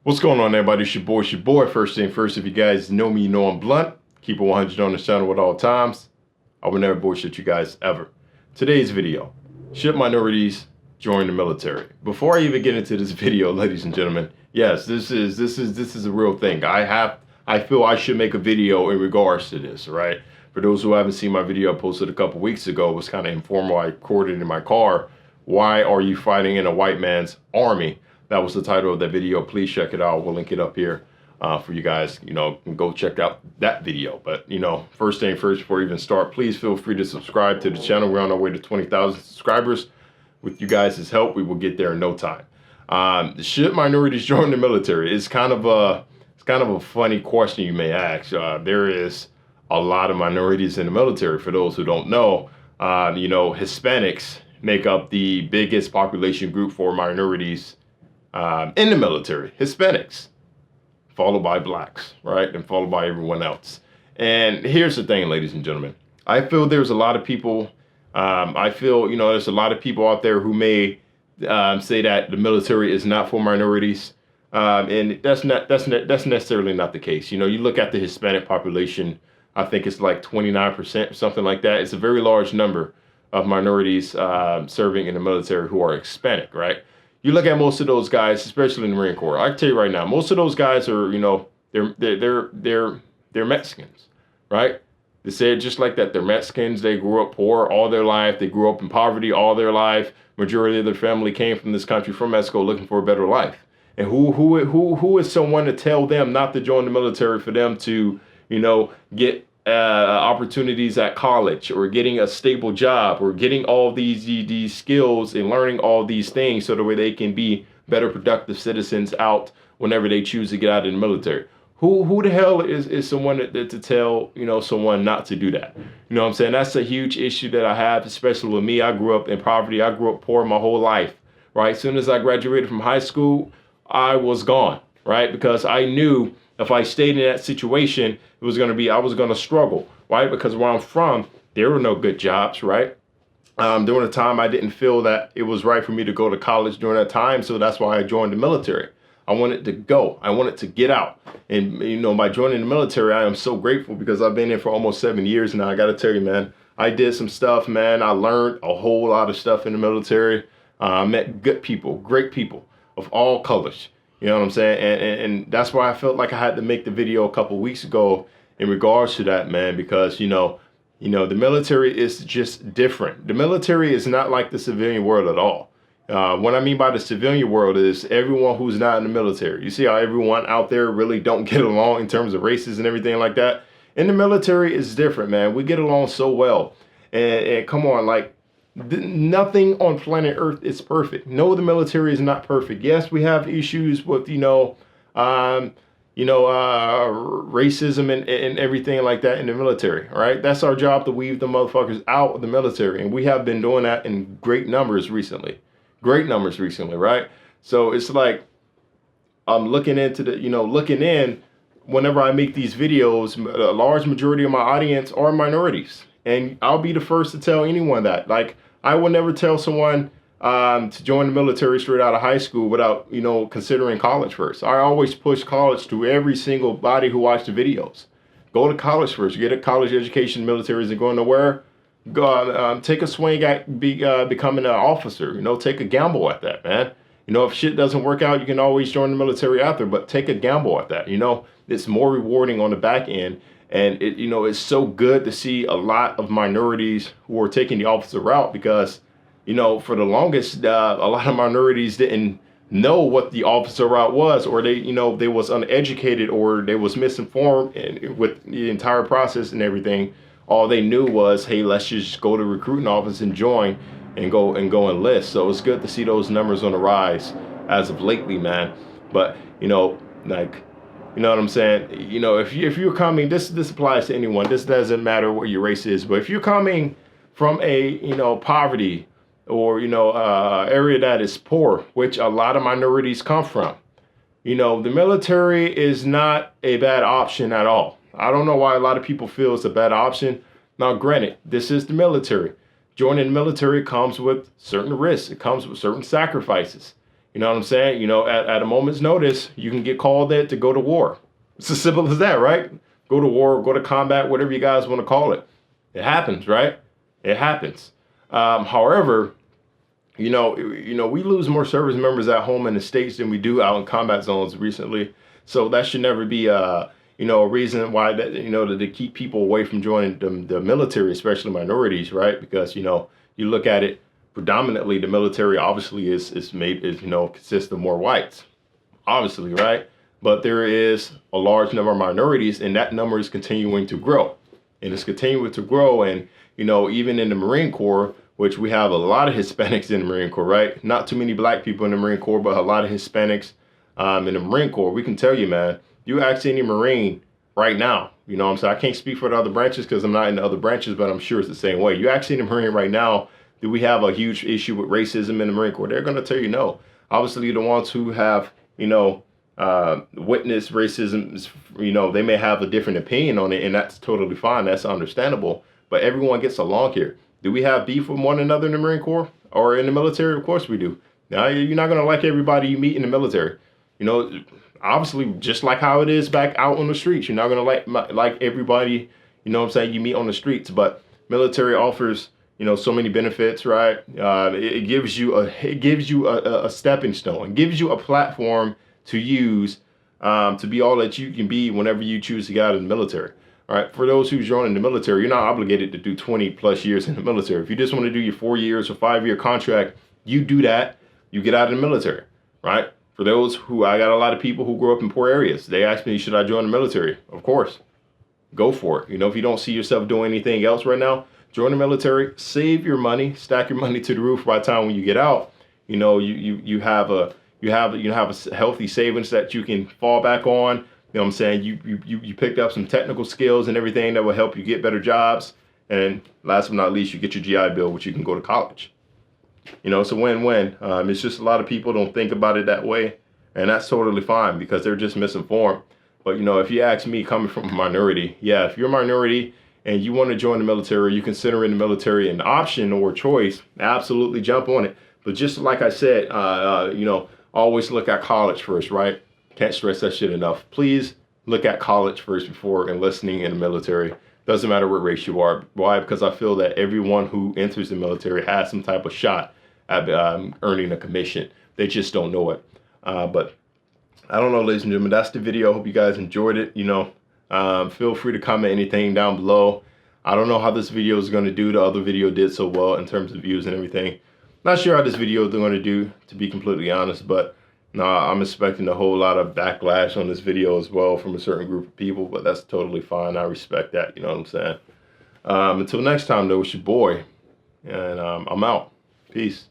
What's going on, everybody? It's your boy. First thing first, if you guys know me, you know I'm blunt. Keep it 100 on this channel at all times. I will never bullshit you guys ever. Today's video, should minorities join the military? Before I even get into this video, ladies and gentlemen, yes, this is a real thing. I feel I should make a video in regards to this, right? For those who haven't seen my video I posted a couple weeks ago, it was kind of informal. I recorded in my car. Why are you fighting in a white man's army? That was the title of that video. Please check it out. We'll link it up here for you guys. Go check out that video. But, first thing first, before we even start, please feel free to subscribe to the channel. We're on our way to 20,000 subscribers. With you guys' help, we will get there in no time. Should minorities join the military? It's kind of a funny question you may ask. There is a lot of minorities in the military. For those who don't know, Hispanics make up the biggest population group for minorities in the military. Hispanics, followed by blacks, right? And followed by everyone else. And here's the thing, ladies and gentlemen. I feel there's a lot of people, there's a lot of people out there who may say that the military is not for minorities. And that's necessarily not the case. You look at the Hispanic population, I think it's like 29%, something like that. It's a very large number of minorities serving in the military who are Hispanic, right? You look at most of those guys, especially in the Marine Corps. I can tell you right now, most of those guys are, they're Mexicans, right? They say it just like that. They're Mexicans. They grew up poor all their life. They grew up in poverty all their life. Majority of their family came from this country, from Mexico, looking for a better life. And who is someone to tell them not to join the military for them to, get opportunities at college, or getting a stable job, or getting all these skills and learning all these things so the way they can be better productive citizens out whenever they choose to get out of the military? Who the hell is someone to tell someone not to do that? You know what I'm saying? That's a huge issue that I have, especially with me. I grew up in poverty. I grew up poor my whole life, right? As soon as I graduated from high school, I was gone, right? Because I knew if I stayed in that situation, I was going to struggle, right? Because where I'm from, there were no good jobs, right? During the time, I didn't feel that it was right for me to go to college during that time. So that's why I joined the military. I wanted to go. I wanted to get out. And, by joining the military, I am so grateful because I've been in for almost 7 years now. I got to tell you, man, I did some stuff, man. I learned a whole lot of stuff in the military. I met good people, great people of all colors. You know what I'm saying? And that's why I felt like I had to make the video a couple weeks ago in regards to that, man, because, the military is just different. The military is not like the civilian world at all. What I mean by the civilian world is everyone who's not in the military. You see how everyone out there really don't get along in terms of races and everything like that? In the military, it's different, man. We get along so well. And come on, like, nothing on planet Earth is perfect. No, the military is not perfect. Yes, we have issues with, racism and everything like that in the military, all right? That's our job, to weed the motherfuckers out of the military. And we have been doing that in great numbers recently, right? So it's like, I'm looking into looking in whenever I make these videos, a large majority of my audience are minorities. And I'll be the first to tell anyone that. Like, I will never tell someone to join the military straight out of high school without, considering college first. I always push college to every single body who watched the videos. Go to college first. Get a college education. Military isn't going nowhere. Go take a swing at becoming an officer. Take a gamble at that, man. If shit doesn't work out, you can always join the military after, but take a gamble at that. It's more rewarding on the back end. And it's so good to see a lot of minorities who are taking the officer route because, for the longest, a lot of minorities didn't know what the officer route was, or they was uneducated, or they was misinformed with the entire process and everything. All they knew was, hey, let's just go to recruiting office and join and go enlist. So it's good to see those numbers on the rise as of lately, man. But, you know what I'm saying? If you're coming, this applies to anyone. This doesn't matter what your race is. But if you're coming from a, poverty or, area that is poor, which a lot of minorities come from, the military is not a bad option at all. I don't know why a lot of people feel it's a bad option. Now, granted, this is the military. Joining the military comes with certain risks. It comes with certain sacrifices. You know what I'm saying? You know, at a moment's notice, you can get called in to go to war. It's as simple as that, right? Go to war, go to combat, whatever you guys want to call it. It happens, right? It happens. However, you know, we lose more service members at home in the States than we do out in combat zones recently. So that should never be you know, a reason why that, you know, to keep people away from joining the military, especially minorities, right? Because, you know, you look at it, predominantly the military obviously is made, you know, consists of more whites, obviously, right? But there is a large number of minorities, and that number is continuing to grow. And it's continuing to grow. And, you know, even in the Marine Corps, which we have a lot of Hispanics in the Marine Corps, right? Not too many black people in the Marine Corps, but a lot of Hispanics in the Marine Corps. We can tell you, man, you ask any Marine right now, you know what I'm saying? I can't speak for the other branches because I'm not in the other branches, but I'm sure it's the same way. You ask any Marine right now, do we have a huge issue with racism in the Marine Corps? They're going to tell you no. Obviously, the ones who have, you know, witnessed racism, you know, they may have a different opinion on it, and that's totally fine. That's understandable. But everyone gets along here. Do we have beef with one another in the Marine Corps or in the military? Of course we do. Now, you're not going to like everybody you meet in the military. You know, obviously, just like how it is back out on the streets, you're not going to like everybody, you know what I'm saying, you meet on the streets. But military offers, you know, so many benefits, right? It gives you a stepping stone. It gives you a platform to use to be all that you can be whenever you choose to get out of the military. All right. For those who join in the military, you're not obligated to do 20 plus years in the military. If you just want to do your 4 years or 5 year contract, you do that. You get out of the military, right? For those who, I got a lot of people who grew up in poor areas. They ask me, should I join the military? Of course. Go for it. You know, if you don't see yourself doing anything else right now, join the military, save your money, stack your money to the roof by the time when you get out. You know, you have a healthy savings that you can fall back on. You know what I'm saying? You picked up some technical skills and everything that will help you get better jobs. And last but not least, you get your GI Bill, which you can go to college. You know, it's a win-win. It's just a lot of people don't think about it that way. And that's totally fine because they're just misinformed. But, you know, if you ask me, coming from a minority, yeah, if you're a minority and you want to join the military, you consider in the military an option or choice, absolutely jump on it. But just like I said, you know, always look at college first, right? Can't stress that shit enough. Please look at college first before enlisting in the military. Doesn't matter what race you are. Why? Because I feel that everyone who enters the military has some type of shot at earning a commission. They just don't know it. But I don't know, ladies and gentlemen, that's the video. I hope you guys enjoyed it. You know, feel free to comment anything down below. I don't know how this video is going to do. The other video did so well in terms of views and everything. Not sure how this video is going to do, to be completely honest, but no, I'm expecting a whole lot of backlash on this video as well from a certain group of people, but that's totally fine. I respect that, you know what I'm saying? Until next time, though, it's your boy, and I'm out. Peace.